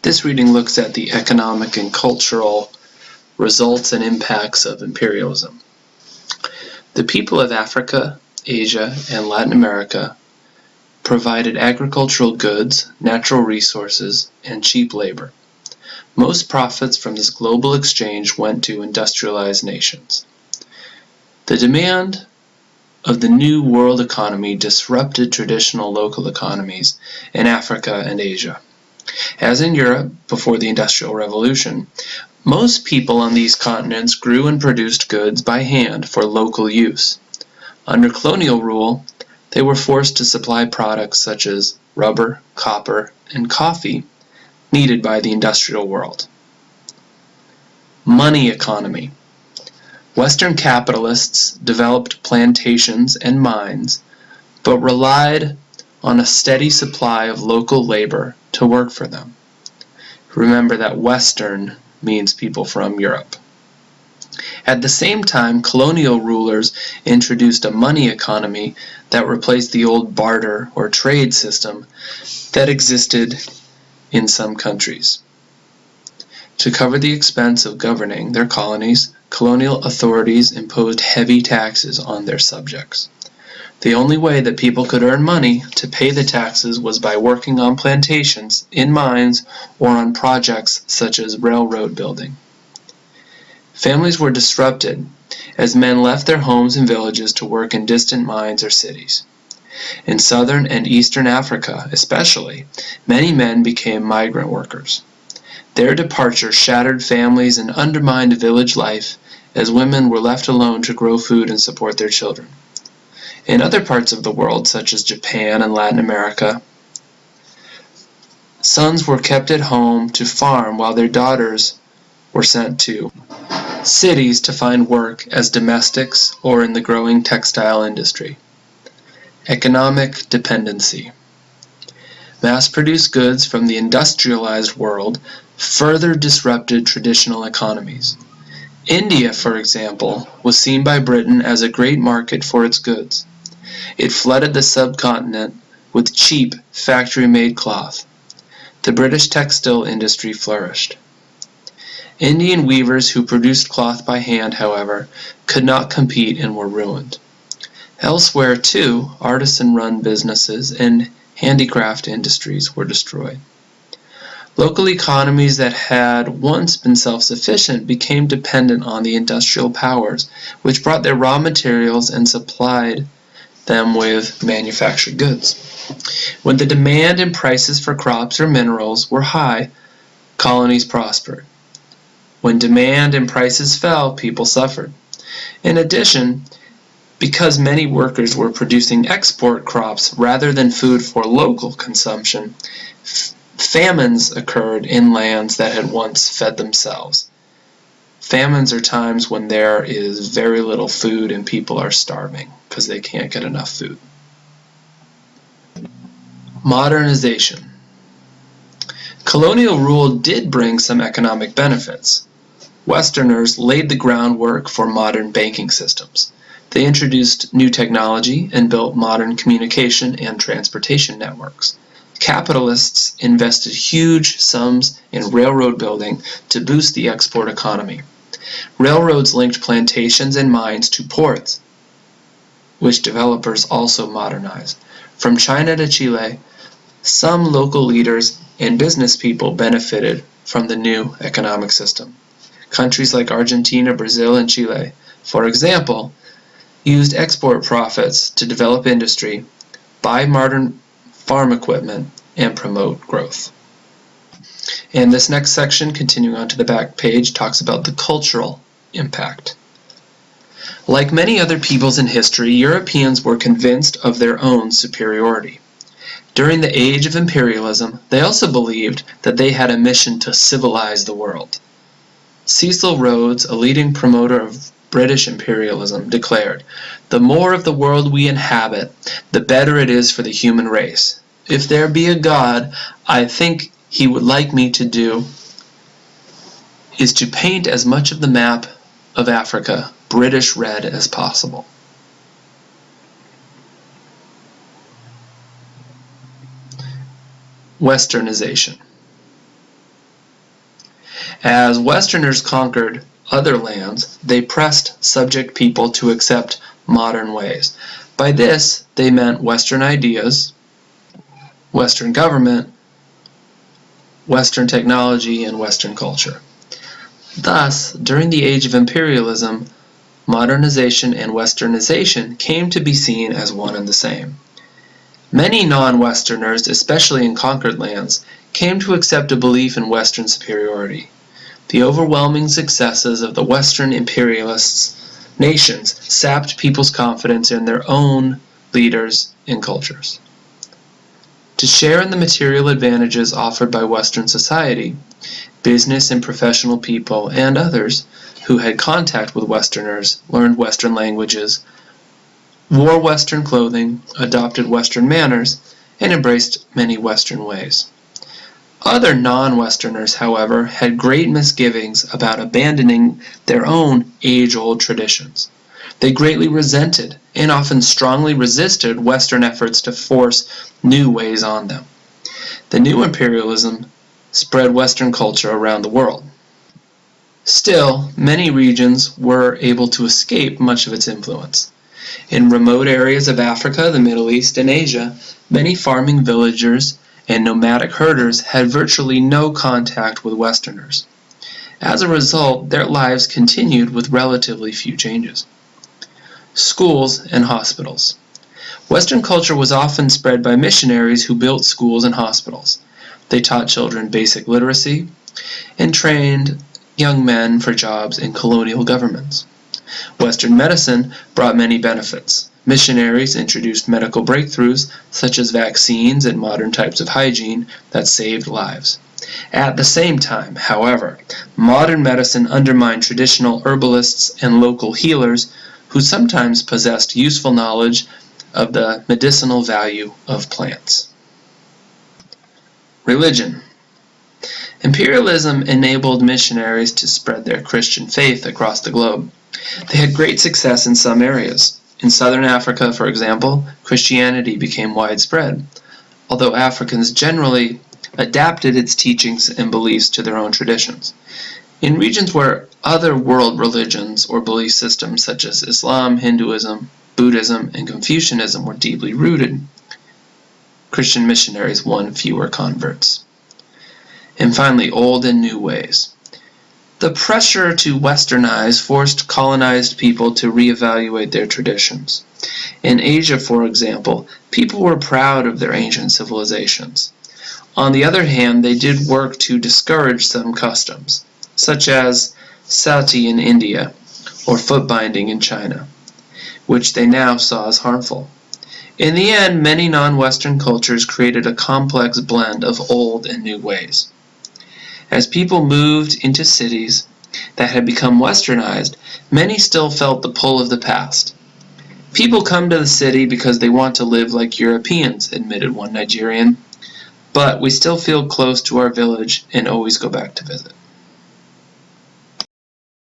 This reading looks at the economic and cultural results and impacts of imperialism. The people of Africa, Asia, and Latin America provided agricultural goods, natural resources, and cheap labor. Most profits from this global exchange went to industrialized nations. The demand of the new world economy disrupted traditional local economies in Africa and Asia. As in Europe before the Industrial Revolution, most people on these continents grew and produced goods by hand for local use. Under colonial rule, they were forced to supply products such as rubber, copper, and coffee needed by the industrial world. Money economy. Western capitalists developed plantations and mines, but relied on a steady supply of local labor to work for them. Remember that Western means people from Europe. At the same time, colonial rulers introduced a money economy that replaced the old barter or trade system that existed in some countries. To cover the expense of governing their colonies, colonial authorities imposed heavy taxes on their subjects. The only way that people could earn money to pay the taxes was by working on plantations, in mines, or on projects such as railroad building. Families were disrupted as men left their homes and villages to work in distant mines or cities. In southern and eastern Africa, especially, many men became migrant workers. Their departure shattered families and undermined village life as women were left alone to grow food and support their children. In other parts of the world, such as Japan and Latin America, sons were kept at home to farm while their daughters were sent to cities to find work as domestics or in the growing textile industry. Economic dependency. Mass-produced goods from the industrialized world further disrupted traditional economies. India, for example, was seen by Britain as a great market for its goods. It flooded the subcontinent with cheap, factory-made cloth. The British textile industry flourished. Indian weavers who produced cloth by hand, however, could not compete and were ruined. Elsewhere, too, artisan-run businesses and handicraft industries were destroyed. Local economies that had once been self-sufficient became dependent on the industrial powers, which brought their raw materials and supplied them with manufactured goods. When the demand and prices for crops or minerals were high, colonies prospered. When demand and prices fell, people suffered. In addition, because many workers were producing export crops rather than food for local consumption, famines occurred in lands that had once fed themselves. Famines are times when there is very little food and people are starving because they can't get enough food. Modernization. Colonial rule did bring some economic benefits. Westerners laid the groundwork for modern banking systems. They introduced new technology and built modern communication and transportation networks. Capitalists invested huge sums in railroad building to boost the export economy. Railroads linked plantations and mines to ports, which developers also modernized. From China to Chile, some local leaders and business people benefited from the new economic system. Countries like Argentina, Brazil, and Chile, for example, used export profits to develop industry, buy modern farm equipment, and promote growth. And this next section, continuing on to the back page, talks about the cultural impact. Like many other peoples in history, Europeans were convinced of their own superiority. During the age of imperialism, they also believed that they had a mission to civilize the world. Cecil Rhodes, a leading promoter of British imperialism, declared, "The more of the world we inhabit, the better it is for the human race. If there be a God, I think he would like me to do is to paint as much of the map of Africa British red as possible." Westernization. As Westerners conquered other lands, they pressed subject people to accept modern ways. By this, they meant Western ideas, Western government, Western technology, and Western culture. Thus, during the age of imperialism, modernization and westernization came to be seen as one and the same. Many non-Westerners, especially in conquered lands, came to accept a belief in Western superiority. The overwhelming successes of the Western imperialist nations sapped people's confidence in their own leaders and cultures. To share in the material advantages offered by Western society, business and professional people and others who had contact with Westerners learned Western languages, wore Western clothing, adopted Western manners, and embraced many Western ways. Other non-Westerners, however, had great misgivings about abandoning their own age-old traditions. They greatly resented and often strongly resisted Western efforts to force new ways on them. The new imperialism spread Western culture around the world. Still, many regions were able to escape much of its influence. In remote areas of Africa, the Middle East, and Asia, many farming villagers and nomadic herders had virtually no contact with Westerners. As a result, their lives continued with relatively few changes. Schools and hospitals. Western culture was often spread by missionaries who built schools and hospitals. They taught children basic literacy and trained young men for jobs in colonial governments. Western medicine brought many benefits. Missionaries introduced medical breakthroughs such as vaccines and modern types of hygiene that saved lives. At the same time, however, modern medicine undermined traditional herbalists and local healers who sometimes possessed useful knowledge of the medicinal value of plants. Religion. Imperialism enabled missionaries to spread their Christian faith across the globe. They had great success in some areas. In southern Africa, for example, Christianity became widespread, although Africans generally adapted its teachings and beliefs to their own traditions. In regions where other world religions or belief systems such as Islam, Hinduism, Buddhism, and Confucianism were deeply rooted, Christian missionaries won fewer converts. And finally, old and new ways. The pressure to westernize forced colonized people to reevaluate their traditions. In Asia, for example, people were proud of their ancient civilizations. On the other hand, they did work to discourage some customs, such as sati in India or foot binding in China, which they now saw as harmful. In the end, many non-Western cultures created a complex blend of old and new ways. As people moved into cities that had become westernized, many still felt the pull of the past. People come to the city because they want to live like Europeans, admitted one Nigerian, but we still feel close to our village and always go back to visit.